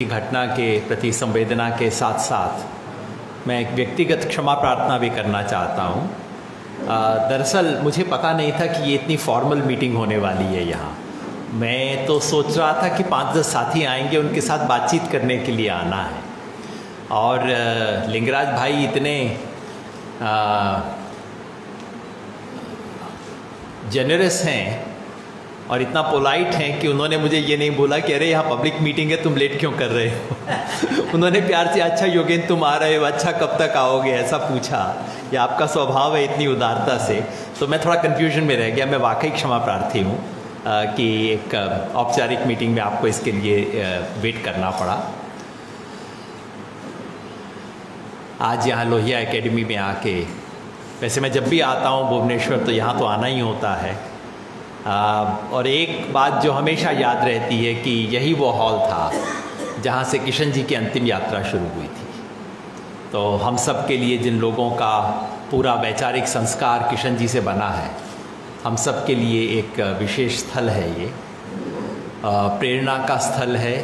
घटना के प्रति संवेदना के साथ साथ मैं एक व्यक्तिगत क्षमा प्रार्थना भी करना चाहता हूँ। दरअसल मुझे पता नहीं था कि ये इतनी फॉर्मल मीटिंग होने वाली है यहाँ। मैं तो सोच रहा था कि 5-10 साथी आएंगे, उनके साथ बातचीत करने के लिए आना है। और लिंगराज भाई इतने जेनरस हैं और इतना पोलाइट हैं कि उन्होंने मुझे ये नहीं बोला कि अरे यहाँ पब्लिक मीटिंग है, तुम लेट क्यों कर रहे हो। उन्होंने प्यार से अच्छा योगेंद्र तुम आ रहे हो, अच्छा कब तक आओगे, ऐसा पूछा। ये आपका स्वभाव है इतनी उदारता से। तो मैं थोड़ा कन्फ्यूजन में रह गया। मैं वाकई क्षमा प्रार्थी हूँ कि एक औपचारिक मीटिंग में आपको इसके लिए वेट करना पड़ा। आज यहाँ लोहिया एकेडमी में आके, वैसे मैं जब भी आता हूँ भुवनेश्वर तो यहाँ तो आना ही होता है। और एक बात जो हमेशा याद रहती है कि यही वो हॉल था जहाँ से किशन जी की अंतिम यात्रा शुरू हुई थी। तो हम सब के लिए, जिन लोगों का पूरा वैचारिक संस्कार किशन जी से बना है, हम सब के लिए एक विशेष स्थल है। ये प्रेरणा का स्थल है,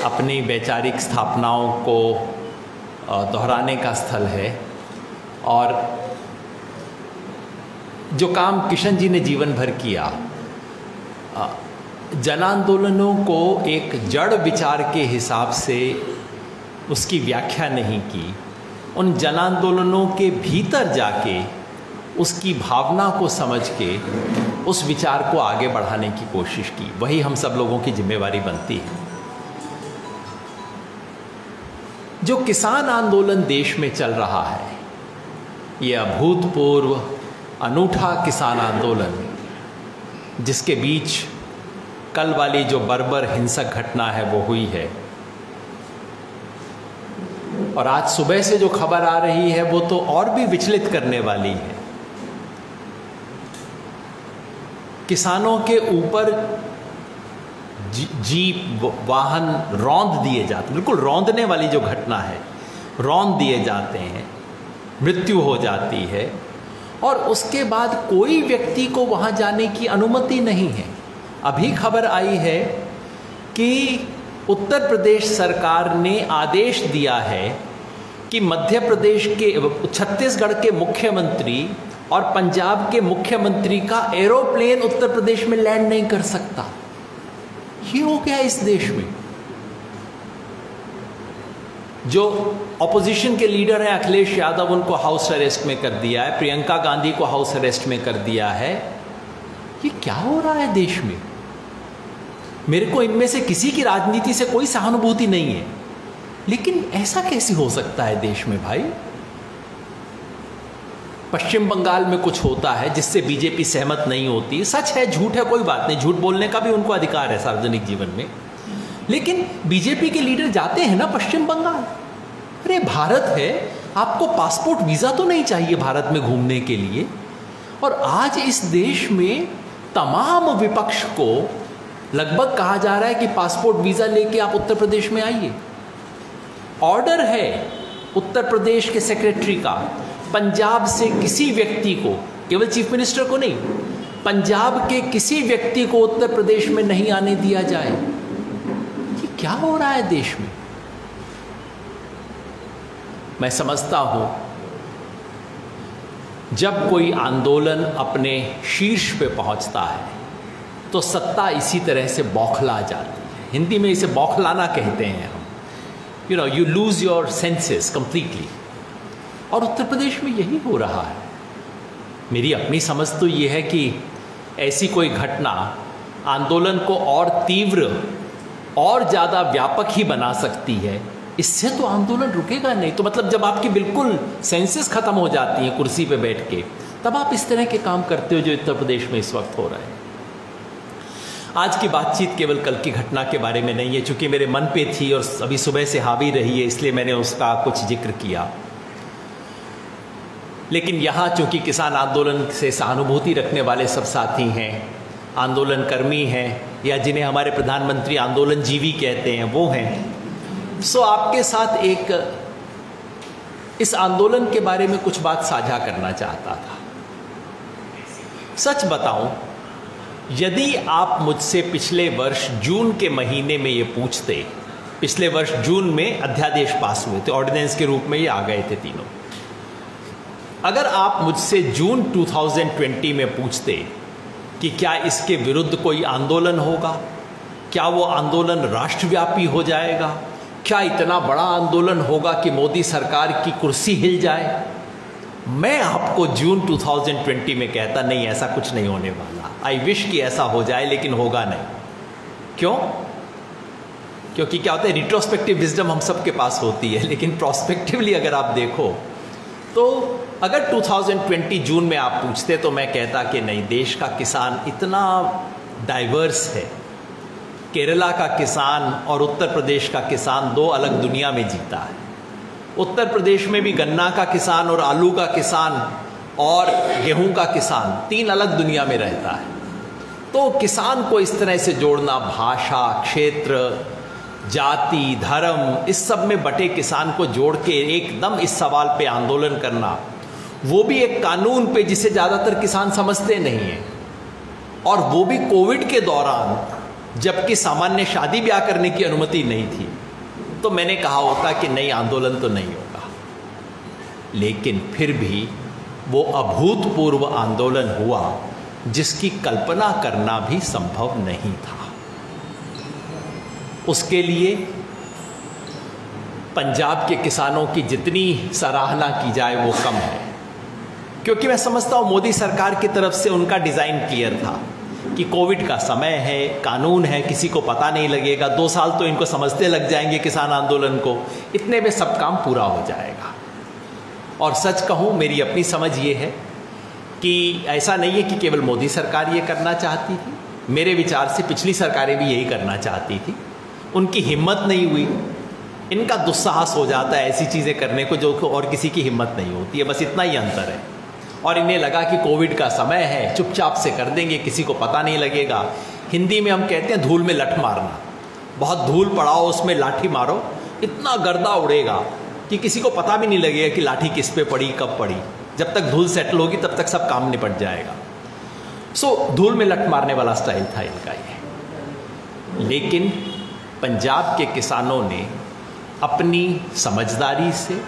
अपनी वैचारिक स्थापनाओं को दोहराने का स्थल है। और जो काम किशन जी ने जीवन भर किया, जन आंदोलनों को एक जड़ विचार के हिसाब से उसकी व्याख्या नहीं की, उन जन आंदोलनों के भीतर जाके उसकी भावना को समझ के उस विचार को आगे बढ़ाने की कोशिश की, वही हम सब लोगों की जिम्मेवारी बनती है। जो किसान आंदोलन देश में चल रहा है, ये अभूतपूर्व अनूठा किसान आंदोलन, जिसके बीच कल वाली जो बर्बर हिंसक घटना है वो हुई है, और आज सुबह से जो खबर आ रही है वो तो और भी विचलित करने वाली है। किसानों के ऊपर जीप वाहन रौंद दिए जाते, बिल्कुल रौंदने वाली जो घटना है, रौंद दिए जाते हैं, मृत्यु हो जाती है, और उसके बाद कोई व्यक्ति को वहां जाने की अनुमति नहीं है। अभी खबर आई है कि उत्तर प्रदेश सरकार ने आदेश दिया है कि मध्य प्रदेश के, छत्तीसगढ़ के मुख्यमंत्री और पंजाब के मुख्यमंत्री का एरोप्लेन उत्तर प्रदेश में लैंड नहीं कर सकता। ये हो गया इस देश में। जो ऑपोजिशन के लीडर हैं अखिलेश यादव, उनको हाउस अरेस्ट में कर दिया है, प्रियंका गांधी को हाउस अरेस्ट में कर दिया है। ये क्या हो रहा है देश में? मेरे को इनमें से किसी की राजनीति से कोई सहानुभूति नहीं है, लेकिन ऐसा कैसे हो सकता है देश में भाई? पश्चिम बंगाल में कुछ होता है जिससे बीजेपी सहमत नहीं होती, सच है झूठ है कोई बात नहीं, झूठ बोलने का भी उनको अधिकार है सार्वजनिक जीवन में, लेकिन बीजेपी के लीडर जाते हैं ना पश्चिम बंगाल। अरे भारत है, आपको पासपोर्ट वीज़ा तो नहीं चाहिए भारत में घूमने के लिए। और आज इस देश में तमाम विपक्ष को लगभग कहा जा रहा है कि पासपोर्ट वीज़ा लेके आप उत्तर प्रदेश में आइए। ऑर्डर है उत्तर प्रदेश के सेक्रेटरी का, पंजाब से किसी व्यक्ति को, केवल चीफ मिनिस्टर को नहीं, पंजाब के किसी व्यक्ति को उत्तर प्रदेश में नहीं आने दिया जाए। ये क्या हो रहा है देश में? मैं समझता हूं जब कोई आंदोलन अपने शीर्ष पे पहुंचता है तो सत्ता इसी तरह से बौखला जाती है। हिंदी में इसे बौखलाना कहते हैं हम। You lose your senses completely. और उत्तर प्रदेश में यही हो रहा है। मेरी अपनी समझ तो ये है कि ऐसी कोई घटना आंदोलन को और तीव्र और ज़्यादा व्यापक ही बना सकती है। इससे तो आंदोलन रुकेगा नहीं। तो मतलब जब आपकी बिल्कुल सेंसेस खत्म हो जाती हैं कुर्सी पे बैठ के, तब आप इस तरह के काम करते हो जो उत्तर प्रदेश में इस वक्त हो रहा है। आज की बातचीत केवल कल की घटना के बारे में नहीं है, चूँकि मेरे मन पे थी और अभी सुबह से हावी रही है, इसलिए मैंने उसका कुछ जिक्र किया। लेकिन यहाँ चूँकि किसान आंदोलन से सहानुभूति रखने वाले सब साथी हैं, आंदोलन कर्मी हैं, या जिन्हें हमारे प्रधानमंत्री आंदोलन जीवी कहते हैं, वो हैं, सो आपके साथ एक इस आंदोलन के बारे में कुछ बात साझा करना चाहता था। सच बताऊं, यदि आप मुझसे पिछले वर्ष जून के महीने में ये पूछते पिछले वर्ष जून में अध्यादेश पास हुए थे, ऑर्डिनेंस के रूप में ये आ गए थे तीनों। अगर आप मुझसे जून 2020 में पूछते कि क्या इसके विरुद्ध कोई आंदोलन होगा, क्या वो आंदोलन राष्ट्रव्यापी हो जाएगा, क्या इतना बड़ा आंदोलन होगा कि मोदी सरकार की कुर्सी हिल जाए, मैं आपको जून 2020 में कहता नहीं, ऐसा कुछ नहीं होने वाला। आई विश कि ऐसा हो जाए, लेकिन होगा नहीं। क्यों? क्योंकि क्या होता है, रिट्रोस्पेक्टिव विजडम हम सबके पास होती है, लेकिन प्रोस्पेक्टिवली अगर आप देखो तो अगर 2020 जून में आप पूछते तो मैं कहता कि नहीं, देश का किसान इतना डाइवर्स है। केरला का किसान और उत्तर प्रदेश का किसान दो अलग दुनिया में जीता है। उत्तर प्रदेश में भी गन्ना का किसान और आलू का किसान और गेहूं का किसान तीन अलग दुनिया में रहता है। तो किसान को इस तरह से जोड़ना, भाषा, क्षेत्र, जाति, धर्म, इस सब में बटे किसान को जोड़ के एकदम इस सवाल पे आंदोलन करना, वो भी एक कानून पे जिसे ज़्यादातर किसान समझते नहीं हैं, और वो भी कोविड के दौरान, जबकि सामान्य शादी ब्याह करने की अनुमति नहीं थी, तो मैंने कहा होता कि नहीं, आंदोलन तो नहीं होगा। लेकिन फिर भी वो अभूतपूर्व आंदोलन हुआ जिसकी कल्पना करना भी संभव नहीं था। उसके लिए पंजाब के किसानों की जितनी सराहना की जाए वो कम है, क्योंकि मैं समझता हूँ मोदी सरकार की तरफ से उनका डिज़ाइन क्लियर था कि कोविड का समय है, कानून है, किसी को पता नहीं लगेगा, 2 साल तो इनको समझते लग जाएंगे किसान आंदोलन को, इतने में सब काम पूरा हो जाएगा। और सच कहूँ, मेरी अपनी समझ ये है कि ऐसा नहीं है कि केवल मोदी सरकार ये करना चाहती थी। मेरे विचार से पिछली सरकारें भी यही करना चाहती थी, उनकी हिम्मत नहीं हुई। इनका दुस्साहस हो जाता है ऐसी चीज़ें करने को जो और किसी की हिम्मत नहीं होती है, बस इतना ही अंतर है। और इन्हें लगा कि कोविड का समय है, चुपचाप से कर देंगे, किसी को पता नहीं लगेगा। हिंदी में हम कहते हैं धूल में लठ मारना, बहुत धूल पड़ाओ, उसमें लाठी मारो, इतना गर्दा उड़ेगा कि किसी को पता भी नहीं लगेगा कि लाठी किस पे पड़ी, कब पड़ी। जब तक धूल सेटल होगी तब तक सब काम निपट जाएगा। धूल में लठ मारने वाला स्टाइल था इनका ये। लेकिन पंजाब के किसानों ने अपनी समझदारी से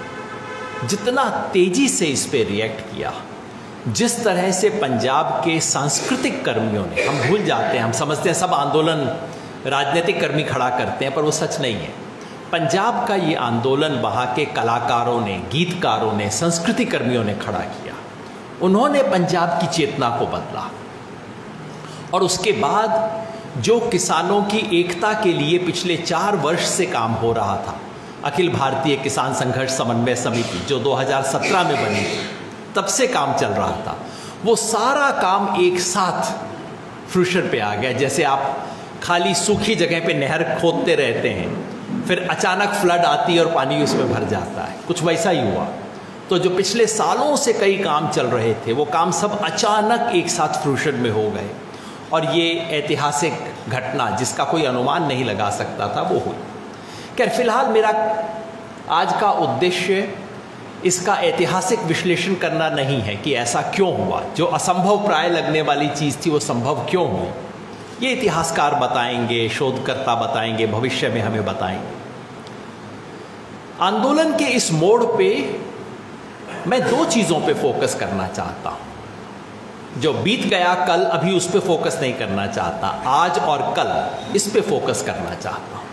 जितना तेजी से इस पे रिएक्ट किया, जिस तरह से पंजाब के सांस्कृतिक कर्मियों ने, हम भूल जाते हैं, हम समझते हैं सब आंदोलन राजनीतिक कर्मी खड़ा करते हैं, पर वो सच नहीं है। पंजाब का ये आंदोलन वहाँ के कलाकारों ने, गीतकारों ने, संस्कृति कर्मियों ने खड़ा किया। उन्होंने पंजाब की चेतना को बदला, और उसके बाद जो किसानों की एकता के लिए पिछले 4 वर्ष से काम हो रहा था, अखिल भारतीय किसान संघर्ष समन्वय समिति जो 2017 में बनी थी, तब से काम चल रहा था, वो सारा काम एक साथ फ्रूशन पे आ गया। जैसे आप खाली सूखी जगह पे नहर खोदते रहते हैं, फिर अचानक फ्लड आती है और पानी उसमें भर जाता है, कुछ वैसा ही हुआ। तो जो पिछले सालों से कई काम चल रहे थे, वो काम सब अचानक एक साथ फ्रूशन में हो गए, और ये ऐतिहासिक घटना जिसका कोई अनुमान नहीं लगा सकता था वो हुई। खैर, फिलहाल मेरा आज का उद्देश्य इसका ऐतिहासिक विश्लेषण करना नहीं है कि ऐसा क्यों हुआ, जो असंभव प्राय लगने वाली चीज़ थी वो संभव क्यों हुई। ये इतिहासकार बताएंगे, शोधकर्ता बताएंगे, भविष्य में हमें बताएंगे। आंदोलन के इस मोड़ पे मैं 2 चीज़ों पे फोकस करना चाहता हूँ। जो बीत गया कल, अभी उस पे फोकस नहीं करना चाहता, आज और कल इस पे फोकस करना चाहता हूँ।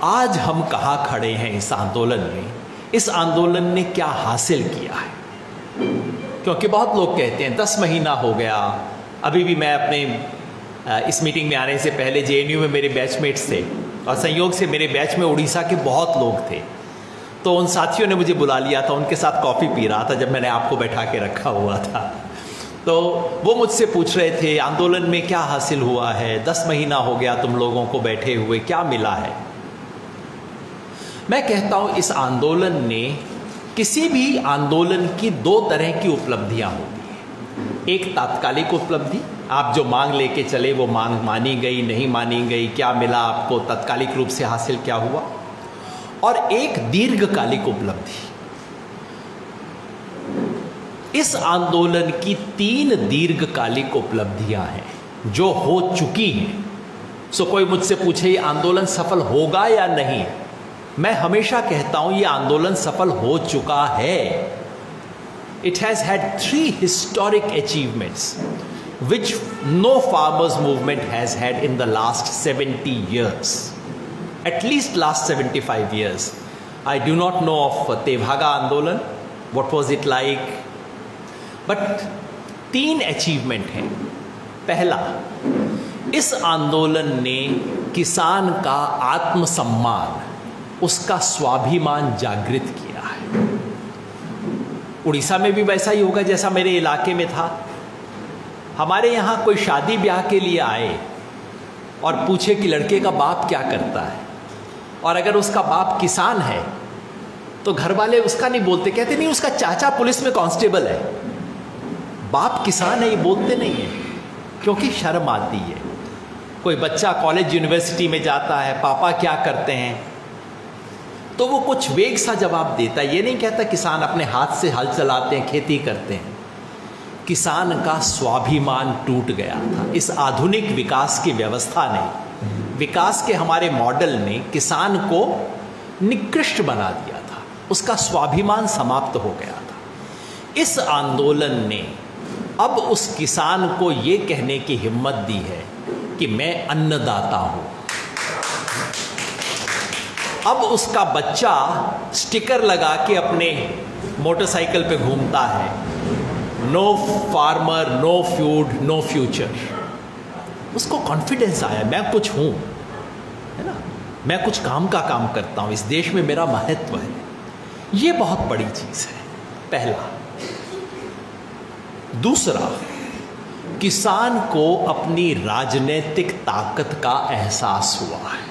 आज हम कहाँ खड़े हैं इस आंदोलन में, इस आंदोलन ने क्या हासिल किया है। क्योंकि बहुत लोग कहते हैं 10 महीना हो गया। अभी भी मैं अपने इस मीटिंग में आने से पहले JNU में मेरे बैचमेट्स थे, और संयोग से मेरे बैच में उड़ीसा के बहुत लोग थे, तो उन साथियों ने मुझे बुला लिया था, उनके साथ कॉफ़ी पी रहा था जब मैंने आपको बैठा के रखा हुआ था। तो वो मुझसे पूछ रहे थे आंदोलन में क्या हासिल हुआ है, 10 महीना हो गया तुम लोगों को बैठे हुए, क्या मिला है। मैं कहता हूँ इस आंदोलन ने, किसी भी आंदोलन की 2 तरह की उपलब्धियाँ होती हैं। एक तात्कालिक उपलब्धि, आप जो मांग लेके चले वो मांग मानी गई, नहीं मानी गई, क्या मिला आपको, तात्कालिक रूप से हासिल क्या हुआ। और एक दीर्घकालिक उपलब्धि। इस आंदोलन की 3 दीर्घकालिक उपलब्धियां हैं जो हो चुकी हैं, सो कोई मुझसे पूछे ये आंदोलन सफल होगा या नहीं, मैं हमेशा कहता हूं ये आंदोलन सफल हो चुका है। It has had 3 historic achievements which no farmers movement has had in the last 70 years, at least last 75 years. I do not know of Tevhaga Andolan, what was it like, but 3 achievement हैं। पहला, इस आंदोलन ने किसान का आत्मसम्मान, उसका स्वाभिमान जागृत किया है। उड़ीसा में भी वैसा ही होगा जैसा मेरे इलाके में था। हमारे यहाँ कोई शादी ब्याह के लिए आए और पूछे कि लड़के का बाप क्या करता है, और अगर उसका बाप किसान है तो घर वाले उसका नहीं बोलते, कहते नहीं उसका चाचा पुलिस में कांस्टेबल है, बाप किसान है, ये बोलते नहीं है क्योंकि शर्म आती है। कोई बच्चा कॉलेज यूनिवर्सिटी में जाता है, पापा क्या करते हैं, तो वो कुछ वेग सा जवाब देता है, ये नहीं कहता किसान अपने हाथ से हल चलाते हैं, खेती करते हैं। किसान का स्वाभिमान टूट गया था। इस आधुनिक विकास की व्यवस्था ने, विकास के हमारे मॉडल ने किसान को निकृष्ट बना दिया था, उसका स्वाभिमान समाप्त हो गया था। इस आंदोलन ने अब उस किसान को ये कहने की हिम्मत दी है कि मैं अन्नदाता हूं। अब उसका बच्चा स्टिकर लगा के अपने मोटरसाइकिल पे घूमता है, no farmer, no food, no future. उसको कॉन्फिडेंस आया, मैं कुछ हूं, है ना, मैं कुछ काम का काम करता हूं, इस देश में मेरा महत्व है। ये बहुत बड़ी चीज है, पहला। दूसरा, किसान को अपनी राजनीतिक ताकत का एहसास हुआ है।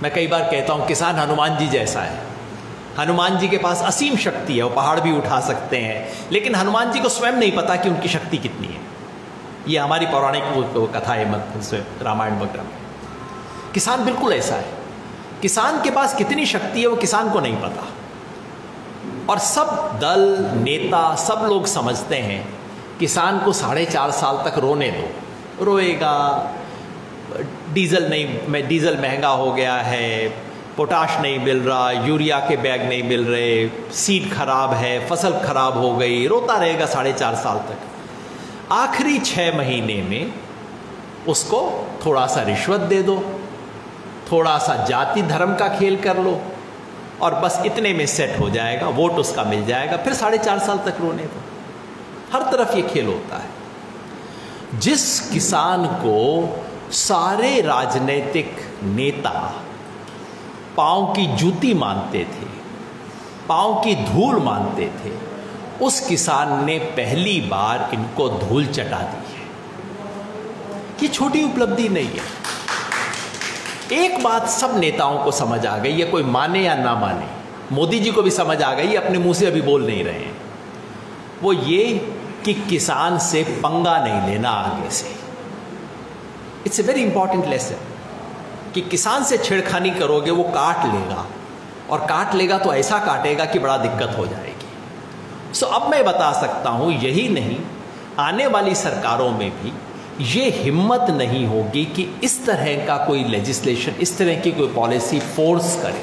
मैं कई बार कहता हूं किसान हनुमान जी जैसा है। हनुमान जी के पास असीम शक्ति है, वो पहाड़ भी उठा सकते हैं, लेकिन हनुमान जी को स्वयं नहीं पता कि उनकी शक्ति कितनी है। ये हमारी पौराणिक कथा है, रामायण वगैरह में। किसान बिल्कुल ऐसा है, किसान के पास कितनी शक्ति है वो किसान को नहीं पता। और सब दल, नेता, सब लोग समझते हैं किसान को 4.5 साल तक रोने दो, रोएगा, डीजल महंगा हो गया है, पोटाश नहीं मिल रहा, यूरिया के बैग नहीं मिल रहे, सीड खराब है, फसल खराब हो गई, रोता रहेगा 4.5 साल तक। आखिरी 6 महीने में उसको थोड़ा सा रिश्वत दे दो, थोड़ा सा जाति धर्म का खेल कर लो, और बस इतने में सेट हो जाएगा, वोट उसका मिल जाएगा, फिर 4.5 साल तक रोने दो। हर तरफ ये खेल होता है। जिस किसान को सारे राजनीतिक नेता पांव की जूती मानते थे, पांव की धूल मानते थे, उस किसान ने पहली बार इनको धूल चटा दी है। ये छोटी उपलब्धि नहीं है। एक बात सब नेताओं को समझ आ गई है, कोई माने या ना माने, मोदी जी को भी समझ आ गई, अपने मुंह से अभी बोल नहीं रहे हैं, वो ये कि किसान से पंगा नहीं लेना आगे से। It's a very important lesson कि किसान से छेड़खानी करोगे वो काट लेगा, और काट लेगा तो ऐसा काटेगा कि बड़ा दिक्कत हो जाएगी। सो अब मैं बता सकता हूं, यही नहीं, आने वाली सरकारों में भी ये हिम्मत नहीं होगी कि इस तरह का कोई लेजिस्लेशन, इस तरह की कोई पॉलिसी फोर्स करे,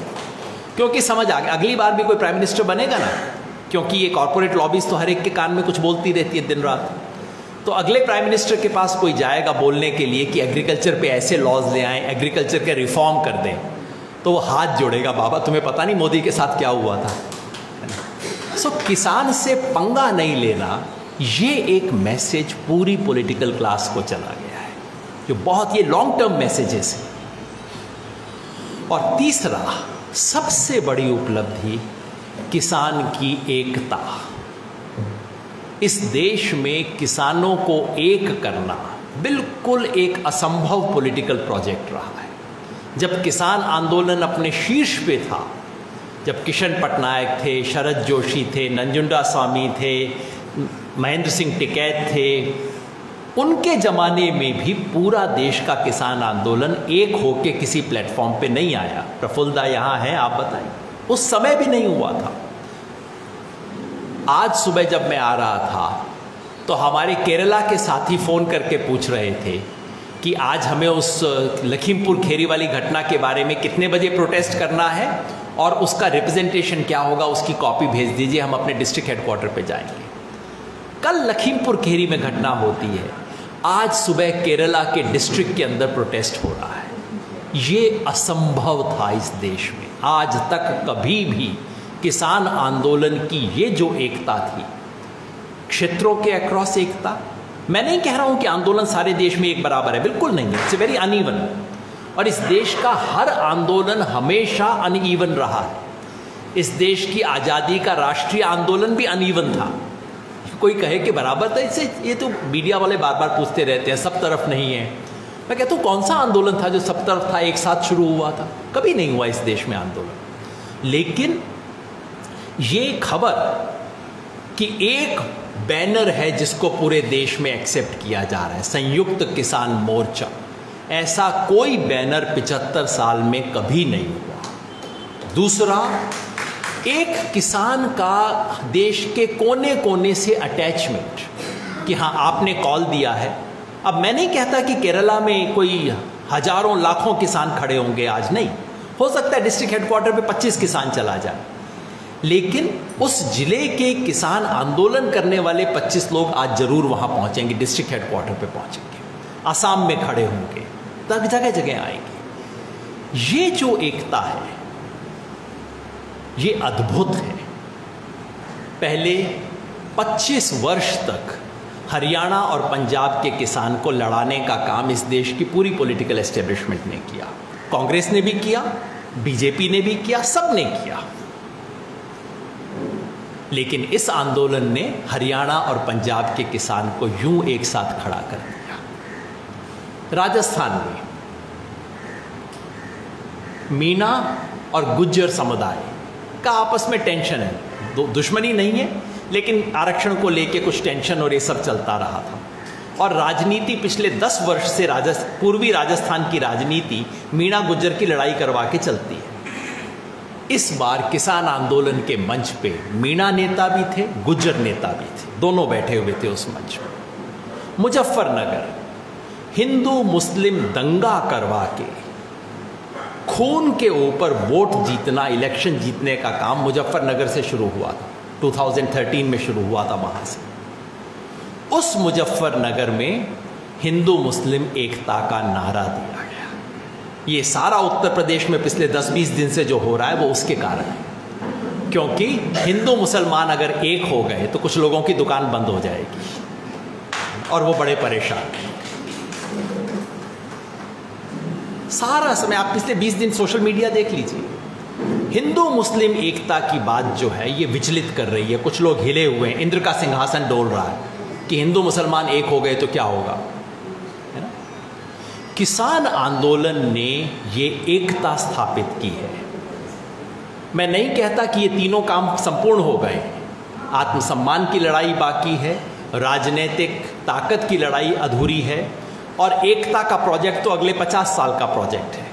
क्योंकि समझ आ गया अगली बार भी कोई प्राइम मिनिस्टर बनेगा ना, क्योंकि ये कॉर्पोरेट लॉबीज तो हर एक के कान में कुछ बोलती रहती है दिन रात। तो अगले प्राइम मिनिस्टर के पास कोई जाएगा बोलने के लिए कि एग्रीकल्चर पे ऐसे लॉज ले आएं, एग्रीकल्चर के रिफॉर्म कर दें, तो वो हाथ जोड़ेगा, बाबा तुम्हें पता नहीं मोदी के साथ क्या हुआ था। सो किसान से पंगा नहीं लेना, ये एक मैसेज पूरी पॉलिटिकल क्लास को चला गया है, जो बहुत ये लॉन्ग टर्म मैसेजेस है। और तीसरा, सबसे बड़ी उपलब्धि, किसान की एकता। इस देश में किसानों को एक करना बिल्कुल एक असंभव पॉलिटिकल प्रोजेक्ट रहा है। जब किसान आंदोलन अपने शीर्ष पे था, जब किशन पटनायक थे, शरद जोशी थे, नंजुंडा स्वामी थे, महेंद्र सिंह टिकैत थे, उनके ज़माने में भी पूरा देश का किसान आंदोलन एक होके किसी प्लेटफॉर्म पे नहीं आया। प्रफुल्लदा यहाँ है, आप बताएं, उस समय भी नहीं हुआ था। आज सुबह जब मैं आ रहा था तो हमारे केरला के साथी फ़ोन करके पूछ रहे थे कि आज हमें उस लखीमपुर खेरी वाली घटना के बारे में कितने बजे प्रोटेस्ट करना है और उसका रिप्रेजेंटेशन क्या होगा, उसकी कॉपी भेज दीजिए, हम अपने डिस्ट्रिक्ट हेडक्वार्टर पे जाएंगे। कल लखीमपुर खेरी में घटना होती है, आज सुबह केरला के डिस्ट्रिक्ट के अंदर प्रोटेस्ट हो रहा है। ये असंभव था इस देश में, आज तक कभी भी किसान आंदोलन की ये जो एकता थी, क्षेत्रों के अक्रॉस एकता। मैं नहीं कह रहा हूं कि आंदोलन सारे देश में एक बराबर है, बिल्कुल नहीं है, इट्स वेरी अनइवन। और इस देश का हर आंदोलन हमेशा अनइवन रहा है। इस देश की आज़ादी का राष्ट्रीय आंदोलन भी अनइवन था। कोई कहे कि बराबर था, इससे ये तो मीडिया वाले बार बार पूछते रहते हैं, सब तरफ नहीं है। मैं कहता हूँ कौन सा आंदोलन था जो सब तरफ था, एक साथ शुरू हुआ था? कभी नहीं हुआ इस देश में आंदोलन। लेकिन ये खबर कि एक बैनर है जिसको पूरे देश में एक्सेप्ट किया जा रहा है, संयुक्त किसान मोर्चा, ऐसा कोई बैनर 75 साल में कभी नहीं हुआ। दूसरा, एक किसान का देश के कोने कोने से अटैचमेंट कि हाँ आपने कॉल दिया है। अब मैं नहीं कहता कि केरला में कोई हजारों लाखों किसान खड़े होंगे, आज नहीं हो सकता है डिस्ट्रिक्ट हेडक्वार्टर पे 25 किसान चला जाए, लेकिन उस जिले के किसान आंदोलन करने वाले 25 लोग आज जरूर वहां पहुंचेंगे, डिस्ट्रिक्ट हेडक्वार्टर पे पहुंचेंगे, असम में खड़े होंगे, तक जगह जगह आएंगे। ये जो एकता है ये अद्भुत है। पहले 25 वर्ष तक हरियाणा और पंजाब के किसान को लड़ाने का काम इस देश की पूरी पॉलिटिकल एस्टेब्लिशमेंट ने किया, कांग्रेस ने भी किया, बीजेपी ने भी किया, सब ने किया। लेकिन इस आंदोलन ने हरियाणा और पंजाब के किसान को यूं एक साथ खड़ा कर दिया। राजस्थान में मीणा और गुज्जर समुदाय का आपस में टेंशन है, दुश्मनी नहीं है, लेकिन आरक्षण को लेके कुछ टेंशन और ये सब चलता रहा था। और राजनीति पिछले 10 वर्ष से पूर्वी राजस्थान की राजनीति मीणा गुज्जर की लड़ाई करवा के चलती है। इस बार किसान आंदोलन के मंच पे मीणा नेता भी थे, गुज्जर नेता भी थे, दोनों बैठे हुए थे उस मंच पर। मुजफ्फरनगर हिंदू मुस्लिम दंगा करवा के खून के ऊपर वोट जीतना, इलेक्शन जीतने का काम मुजफ्फरनगर से शुरू हुआ था, 2013 में शुरू हुआ था वहां से। उस मुजफ्फरनगर में हिंदू मुस्लिम एकता का नारा दिया गया। ये सारा उत्तर प्रदेश में पिछले 10-20 दिन से जो हो रहा है वो उसके कारण है, क्योंकि हिंदू मुसलमान अगर एक हो गए तो कुछ लोगों की दुकान बंद हो जाएगी और वो बड़े परेशान। सारा समय आप पिछले 20 दिन सोशल मीडिया देख लीजिए, हिंदू मुस्लिम एकता की बात जो है ये विचलित कर रही है। कुछ लोग हिले हुए हैं, इंद्र का सिंहासन डोल रहा है कि हिंदू मुसलमान एक हो गए तो क्या होगा, है ना। किसान आंदोलन ने ये एकता स्थापित की है। मैं नहीं कहता कि ये तीनों काम संपूर्ण हो गए। आत्मसम्मान की लड़ाई बाकी है, राजनीतिक ताकत की लड़ाई अधूरी है, और एकता का प्रोजेक्ट तो अगले 50 साल का प्रोजेक्ट है।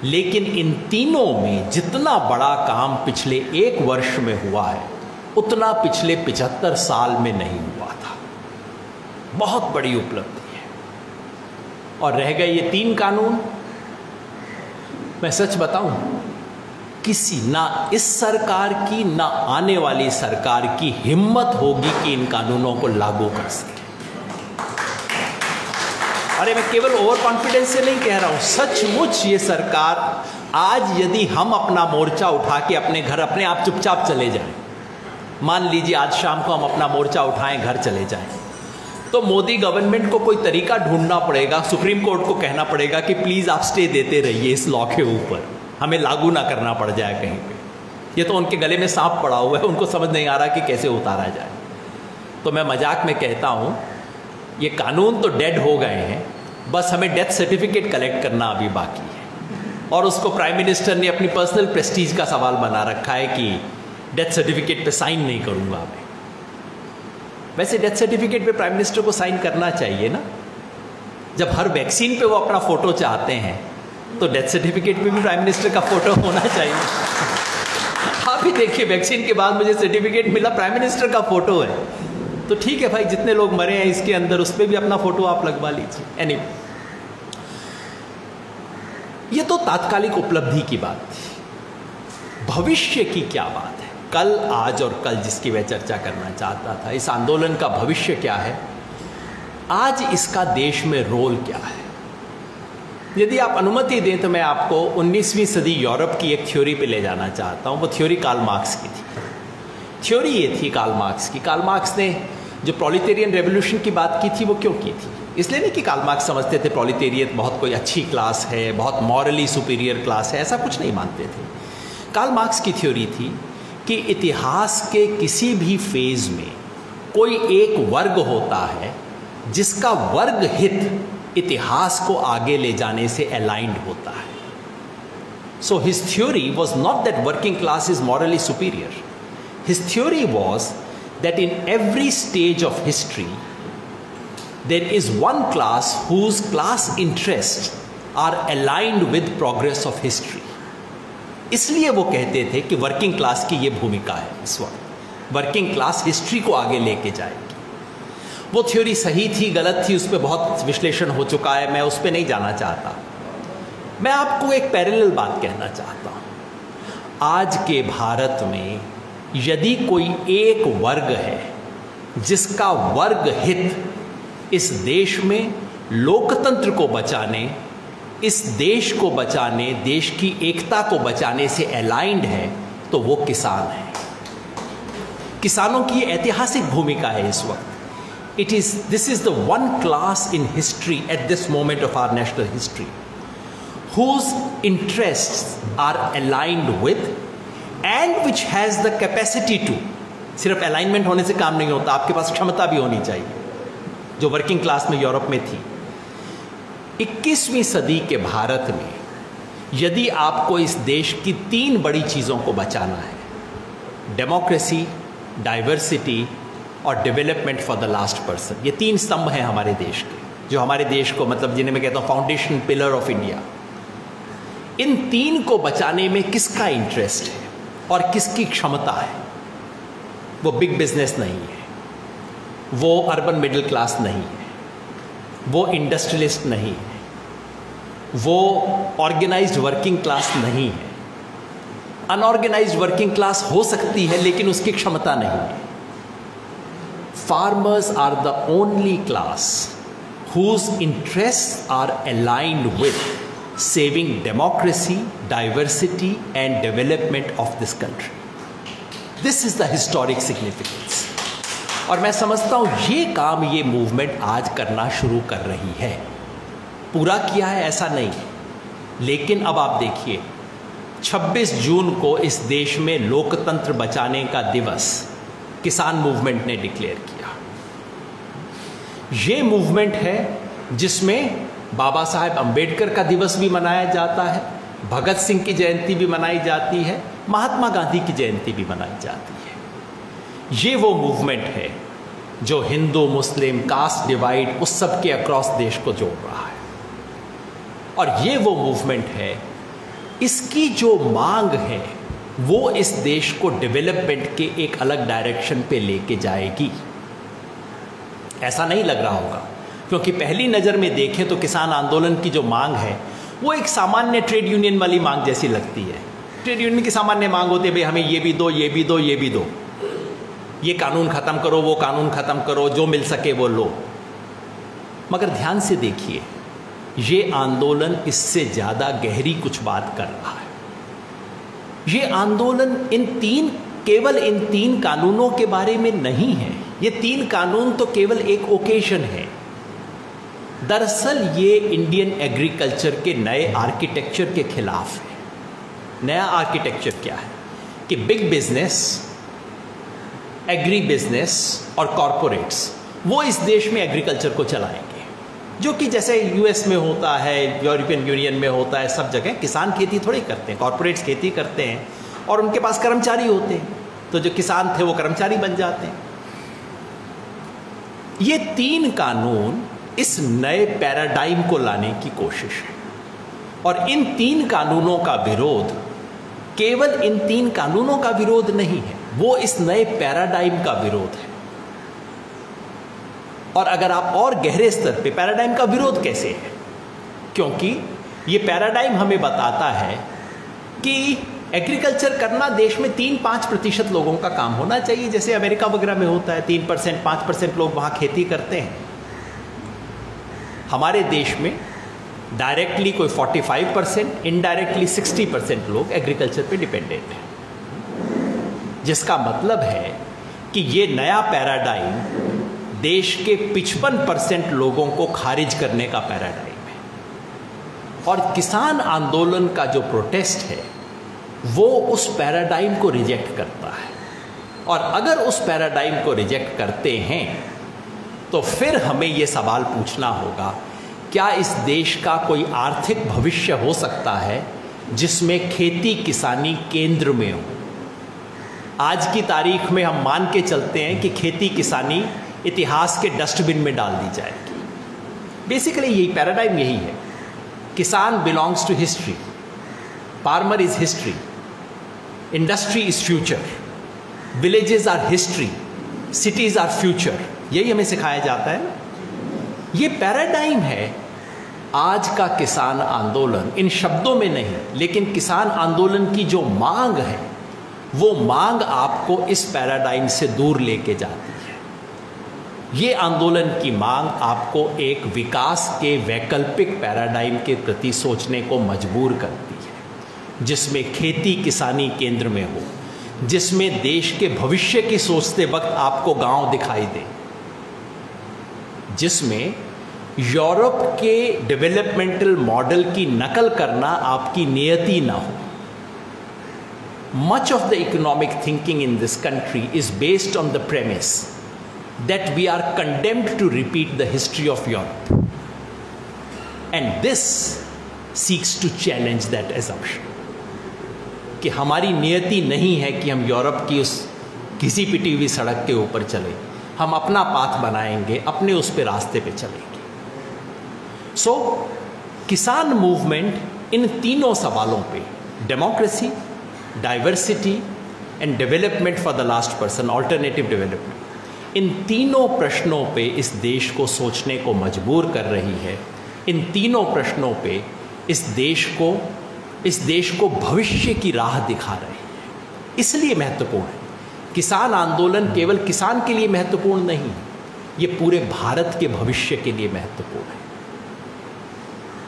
लेकिन इन तीनों में जितना बड़ा काम पिछले 1 वर्ष में हुआ है उतना पिछले 75 साल में नहीं हुआ था। बहुत बड़ी उपलब्धि है। और रह गए ये 3 कानून। मैं सच बताऊं, किसी ना इस सरकार की ना आने वाली सरकार की हिम्मत होगी कि इन कानूनों को लागू कर सके। अरे मैं केवल ओवर कॉन्फिडेंस से नहीं कह रहा हूं, सचमुच ये सरकार आज यदि हम अपना मोर्चा उठा के अपने घर अपने आप चुपचाप चले जाएं, मान लीजिए आज शाम को हम अपना मोर्चा उठाएं, घर चले जाएं, तो मोदी गवर्नमेंट को कोई तरीका ढूंढना पड़ेगा, सुप्रीम कोर्ट को कहना पड़ेगा कि प्लीज़ आप स्टे देते रहिए इस लॉ के ऊपर, हमें लागू ना करना पड़ जाए कहीं पे। ये तो उनके गले में सांप पड़ा हुआ है, उनको समझ नहीं आ रहा कि कैसे उतारा जाए। तो मैं मजाक में कहता हूँ ये कानून तो डेड हो गए हैं, बस हमें डेथ सर्टिफिकेट कलेक्ट करना अभी बाकी है। और उसको प्राइम मिनिस्टर ने अपनी पर्सनल प्रेस्टीज का सवाल बना रखा है कि डेथ सर्टिफिकेट पे साइन नहीं करूँगा मैं। वैसे डेथ सर्टिफिकेट पे प्राइम मिनिस्टर को साइन करना चाहिए ना, जब हर वैक्सीन पे वो अपना फ़ोटो चाहते हैं तो डेथ सर्टिफिकेट पे भी प्राइम मिनिस्टर का फ़ोटो होना चाहिए। आप ही देखिए, वैक्सीन के बाद मुझे सर्टिफिकेट मिला, प्राइम मिनिस्टर का फ़ोटो है। तो ठीक है भाई, जितने लोग मरे हैं इसके अंदर उस पर भी अपना फ़ोटो आप लगवा लीजिए। एनीवे, ये तो तात्कालिक उपलब्धि की बात थी। भविष्य की क्या बात है? कल, आज और कल जिसकी मैं चर्चा करना चाहता था, इस आंदोलन का भविष्य क्या है, आज इसका देश में रोल क्या है। यदि आप अनुमति दें तो मैं आपको 19वीं सदी यूरोप की एक थ्योरी पे ले जाना चाहता हूँ। वो थ्योरी कार्ल मार्क्स की थी। थ्योरी ये थी कार्ल मार्क्स की। कार्ल मार्क्स ने जो प्रोलेटेरियन रेवोल्यूशन की बात की थी, वो क्यों की थी? इसलिए नहीं कि कार्ल मार्क्स समझते थे प्रोलेटेरियत बहुत कोई अच्छी क्लास है, बहुत मॉरली सुपीरियर क्लास है, ऐसा कुछ नहीं मानते थे। कार्ल मार्क्स की थ्योरी थी कि इतिहास के किसी भी फेज में कोई एक वर्ग होता है जिसका वर्ग हित इतिहास को आगे ले जाने से अलाइंड होता है। So his theory was not that working class is morally superior. His theory was that in every stage of history, there is one class whose class interests are aligned with progress of history. इसलिए वो कहते थे कि working class की ये भूमिका है इस वक्त, वर्किंग क्लास हिस्ट्री को आगे लेके जाएगी। वो थ्योरी सही थी, गलत थी, उस पर बहुत विश्लेषण हो चुका है, मैं उस पर नहीं जाना चाहता। मैं आपको एक पैरेलल बात कहना चाहता हूँ। आज के भारत में यदि कोई एक वर्ग है जिसका वर्ग हित इस देश में लोकतंत्र को बचाने, इस देश को बचाने, देश की एकता को बचाने से अलाइंड है, तो वो किसान है। किसानों की ऐतिहासिक भूमिका है इस वक्त। This is the one class in history at this moment of our national history whose interests are aligned with and which has the capacity to, सिर्फ अलाइनमेंट होने से काम नहीं होता, आपके पास क्षमता भी होनी चाहिए, जो वर्किंग क्लास में यूरोप में थी। 21वीं सदी के भारत में यदि आपको इस देश की 3 बड़ी चीज़ों को बचाना है, डेमोक्रेसी, डाइवर्सिटी और development for the last person, ये 3 स्तंभ हैं हमारे देश के, जो हमारे देश को, मतलब जिन्हें मैं कहता हूँ फाउंडेशन पिलर ऑफ इंडिया। इन 3 को बचाने में किसका इंटरेस्ट है और किसकी क्षमता है? वो बिग बिजनेस नहीं है, वो अर्बन मिडिल क्लास नहीं है, वो इंडस्ट्रियलिस्ट नहीं है, वो ऑर्गेनाइज्ड वर्किंग क्लास नहीं है। अनऑर्गेनाइज्ड वर्किंग क्लास हो सकती है लेकिन उसकी क्षमता नहीं है। Farmers are the only class whose interests are aligned with saving democracy, diversity and development of this country. This is the historic significance. और मैं समझता हूँ ये काम, ये मूवमेंट आज करना शुरू कर रही है। पूरा किया है ऐसा नहीं, लेकिन अब आप देखिए 26 जून को इस देश में लोकतंत्र बचाने का दिवस किसान मूवमेंट ने डिक्लेयर किया। ये मूवमेंट है जिसमें बाबा साहेब अंबेडकर का दिवस भी मनाया जाता है, भगत सिंह की जयंती भी मनाई जाती है, महात्मा गांधी की जयंती भी मनाई जाती है। ये वो मूवमेंट है जो हिंदू, मुस्लिम, कास्ट डिवाइड, उस सब के अक्रॉस देश को जोड़ रहा है। और ये वो मूवमेंट है, इसकी जो मांग है वो इस देश को डेवलपमेंट के एक अलग डायरेक्शन पे लेके जाएगी। ऐसा नहीं लग रहा होगा, क्योंकि पहली नज़र में देखें तो किसान आंदोलन की जो मांग है वो एक सामान्य ट्रेड यूनियन वाली मांग जैसी लगती है। ट्रेड यूनियन की सामान्य मांग होती है, भाई हमें ये भी दो, ये भी दो, ये भी दो, ये कानून ख़त्म करो, वो कानून ख़त्म करो, जो मिल सके वो लो। मगर ध्यान से देखिए, ये आंदोलन इससे ज़्यादा गहरी कुछ बात कर रहा है। ये आंदोलन केवल इन 3 कानूनों के बारे में नहीं है। ये 3 कानून तो केवल एक ओकेजन है। दरअसल ये इंडियन एग्रीकल्चर के नए आर्किटेक्चर के खिलाफ है। नया आर्किटेक्चर क्या है कि बिग बिजनेस, एग्री बिजनेस और कॉरपोरेट्स वो इस देश में एग्रीकल्चर को चलाएंगे, जो कि जैसे यूएस में होता है, यूरोपियन यूनियन में होता है, सब जगह किसान खेती थोड़ी करते हैं, कॉरपोरेट्स खेती करते हैं और उनके पास कर्मचारी होते हैं, तो जो किसान थे वो कर्मचारी बन जाते हैं। ये 3 कानून इस नए पैराडाइम को लाने की कोशिश है, और इन 3 कानूनों का विरोध केवल इन 3 कानूनों का विरोध नहीं है, वो इस नए पैराडाइम का विरोध है। और अगर आप और गहरे स्तर पे, पैराडाइम का विरोध कैसे है? क्योंकि ये पैराडाइम हमें बताता है कि एग्रीकल्चर करना देश में 3-5% लोगों का काम होना चाहिए, जैसे अमेरिका वगैरह में होता है 3%, 5% लोग वहाँ खेती करते हैं। हमारे देश में डायरेक्टली कोई 45%, इनडायरेक्टली 60% लोग एग्रीकल्चर पे डिपेंडेंट हैं, जिसका मतलब है कि ये नया पैराडाइम देश के 55% लोगों को खारिज करने का पैराडाइम है। और किसान आंदोलन का जो प्रोटेस्ट है वो उस पैराडाइम को रिजेक्ट करता है। और अगर उस पैराडाइम को रिजेक्ट करते हैं तो फिर हमें ये सवाल पूछना होगा, क्या इस देश का कोई आर्थिक भविष्य हो सकता है जिसमें खेती किसानी केंद्र में हो? आज की तारीख में हम मान के चलते हैं कि खेती किसानी इतिहास के डस्टबिन में डाल दी जाएगी। बेसिकली यही पैराडाइम यही है। किसान belongs to history, farmer is history, industry is future, villages are history, cities are future, यही हमें सिखाया जाता है। ये पैराडाइम है आज का किसान आंदोलन। इन शब्दों में नहीं, लेकिन किसान आंदोलन की जो मांग है वो मांग आपको इस पैराडाइम से दूर लेके जाती है। ये आंदोलन की मांग आपको एक विकास के वैकल्पिक पैराडाइम के प्रति सोचने को मजबूर करती है, जिसमें खेती किसानी केंद्र में हो, जिसमें देश के भविष्य की सोचते वक्त आपको गांव दिखाई दे, जिसमें यूरोप के डेवलपमेंटल मॉडल की नकल करना आपकी नियति ना हो। Much of the economic thinking in this country is based on the premise that we are condemned to repeat the history of Europe. And this seeks to challenge that assumption. कि हमारी नियति नहीं है कि हम यूरोप की उस घिसी पिटी हुई सड़क के ऊपर चले, हम अपना पाथ बनाएंगे, अपने उस पे रास्ते पे चलेंगे। सो किसान मूवमेंट इन तीनों सवालों पे, democracy, diversity and development for the last person, alternative development, इन तीनों प्रश्नों पे इस देश को सोचने को मजबूर कर रही है। इन तीनों प्रश्नों पे इस देश को भविष्य की राह दिखा रही है। इसलिए महत्वपूर्ण है। किसान आंदोलन केवल किसान के लिए महत्वपूर्ण नहीं है, ये पूरे भारत के भविष्य के लिए महत्वपूर्ण है।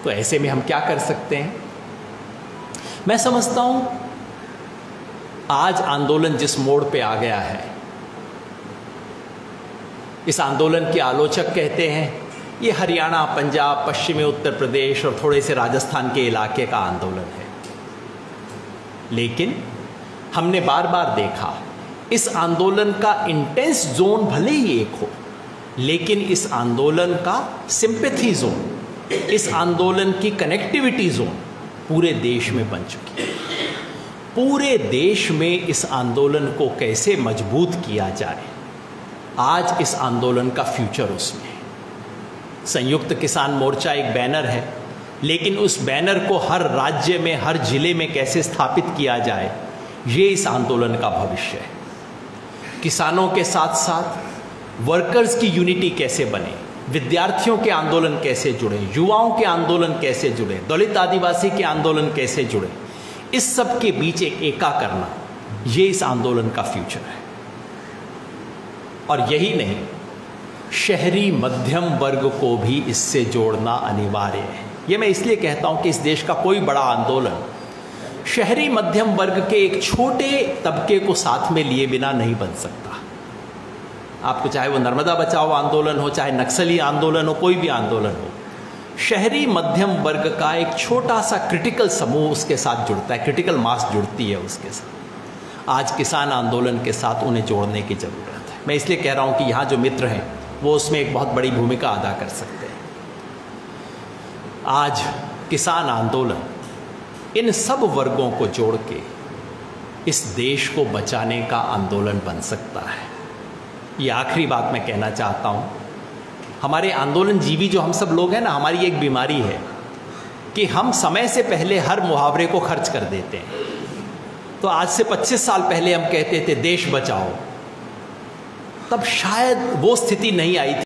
तो ऐसे में हम क्या कर सकते हैं? मैं समझता हूं आज आंदोलन जिस मोड़ पे आ गया है, इस आंदोलन के आलोचक कहते हैं ये हरियाणा, पंजाब, पश्चिमी उत्तर प्रदेश और थोड़े से राजस्थान के इलाके का आंदोलन है। लेकिन हमने बार बार देखा इस आंदोलन का इंटेंस जोन भले ही एक हो, लेकिन इस आंदोलन का सिंपैथी जोन, इस आंदोलन की कनेक्टिविटी जोन पूरे देश में बन चुकी है। पूरे देश में इस आंदोलन को कैसे मजबूत किया जाए, आज इस आंदोलन का फ्यूचर उसमें है। संयुक्त किसान मोर्चा एक बैनर है, लेकिन उस बैनर को हर राज्य में, हर जिले में कैसे स्थापित किया जाए, ये इस आंदोलन का भविष्य है। किसानों के साथ साथ वर्कर्स की यूनिटी कैसे बने, विद्यार्थियों के आंदोलन कैसे जुड़े, युवाओं के आंदोलन कैसे जुड़े, दलित आदिवासी के आंदोलन कैसे जुड़े, इस सब के बीच एक एका करना, ये इस आंदोलन का फ्यूचर है। और यही नहीं, शहरी मध्यम वर्ग को भी इससे जोड़ना अनिवार्य है। ये मैं इसलिए कहता हूं कि इस देश का कोई बड़ा आंदोलन शहरी मध्यम वर्ग के एक छोटे तबके को साथ में लिए बिना नहीं बन सकता। आपको चाहे वो नर्मदा बचाओ आंदोलन हो, चाहे नक्सली आंदोलन हो, कोई भी आंदोलन हो, शहरी मध्यम वर्ग का एक छोटा सा क्रिटिकल समूह उसके साथ जुड़ता है, क्रिटिकल मास जुड़ती है उसके साथ। आज किसान आंदोलन के साथ उन्हें जोड़ने की ज़रूरत है। मैं इसलिए कह रहा हूँ कि यहाँ जो मित्र हैं वो उसमें एक बहुत बड़ी भूमिका अदा कर सकते हैं। आज किसान आंदोलन इन सब वर्गों को जोड़ के इस देश को बचाने का आंदोलन बन सकता है। ये आखिरी बात मैं कहना चाहता हूँ, हमारे आंदोलन जीवी जो हम सब लोग हैं ना, हमारी एक बीमारी है कि हम समय से पहले हर मुहावरे को खर्च कर देते हैं। तो आज से 25 साल पहले हम कहते थे देश बचाओ, तब शायद वो स्थिति नहीं आई थी।